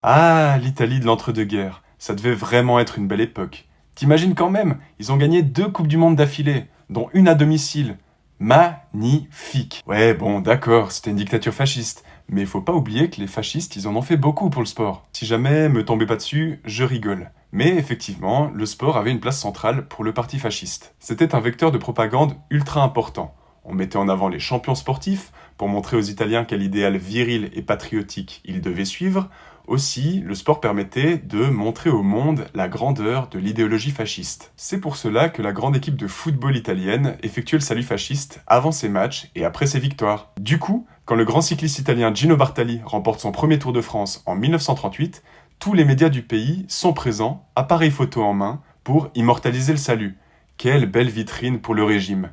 Ah, l'Italie de l'entre-deux-guerres. Ça devait vraiment être une belle époque. T'imagines quand même, ils ont gagné 2 Coupes du Monde d'affilée, dont une à domicile. Magnifique. Ouais, bon, d'accord, c'était une dictature fasciste. Mais faut pas oublier que les fascistes, ils en ont fait beaucoup pour le sport. Si jamais me tombez pas dessus, je rigole. Mais effectivement, le sport avait une place centrale pour le parti fasciste. C'était un vecteur de propagande ultra important. On mettait en avant les champions sportifs pour montrer aux Italiens quel idéal viril et patriotique ils devaient suivre. Aussi, le sport permettait de montrer au monde la grandeur de l'idéologie fasciste. C'est pour cela que la grande équipe de football italienne effectuait le salut fasciste avant ses matchs et après ses victoires. Du coup, quand le grand cycliste italien Gino Bartali remporte son premier Tour de France en 1938, tous les médias du pays sont présents, appareil photo en main, pour immortaliser le salut. Quelle belle vitrine pour le régime.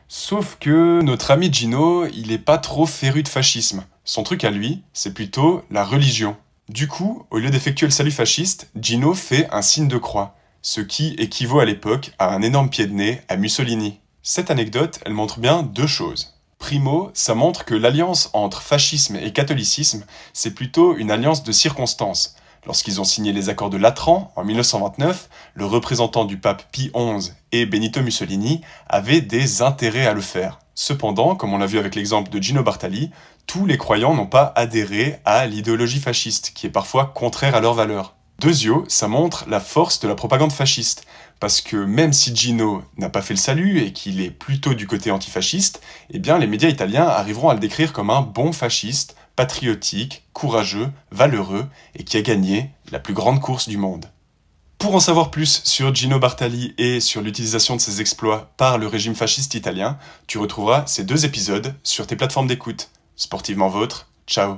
Sauf que notre ami Gino, il est pas trop féru de fascisme. Son truc à lui, c'est plutôt la religion. Du coup, au lieu d'effectuer le salut fasciste, Gino fait un signe de croix, ce qui équivaut à l'époque à un énorme pied de nez à Mussolini. Cette anecdote, elle montre bien deux choses. Primo, ça montre que l'alliance entre fascisme et catholicisme, c'est plutôt une alliance de circonstances. Lorsqu'ils ont signé les accords de Latran en 1929, le représentant du pape Pie XI et Benito Mussolini avaient des intérêts à le faire. Cependant, comme on l'a vu avec l'exemple de Gino Bartali, tous les croyants n'ont pas adhéré à l'idéologie fasciste, qui est parfois contraire à leurs valeurs. Deuxièmement, ça montre la force de la propagande fasciste, parce que même si Gino n'a pas fait le salut et qu'il est plutôt du côté antifasciste, eh bien les médias italiens arriveront à le décrire comme un bon fasciste, patriotique, courageux, valeureux, et qui a gagné la plus grande course du monde. Pour en savoir plus sur Gino Bartali et sur l'utilisation de ses exploits par le régime fasciste italien, tu retrouveras ces 2 épisodes sur tes plateformes d'écoute. Sportivement vôtre, ciao.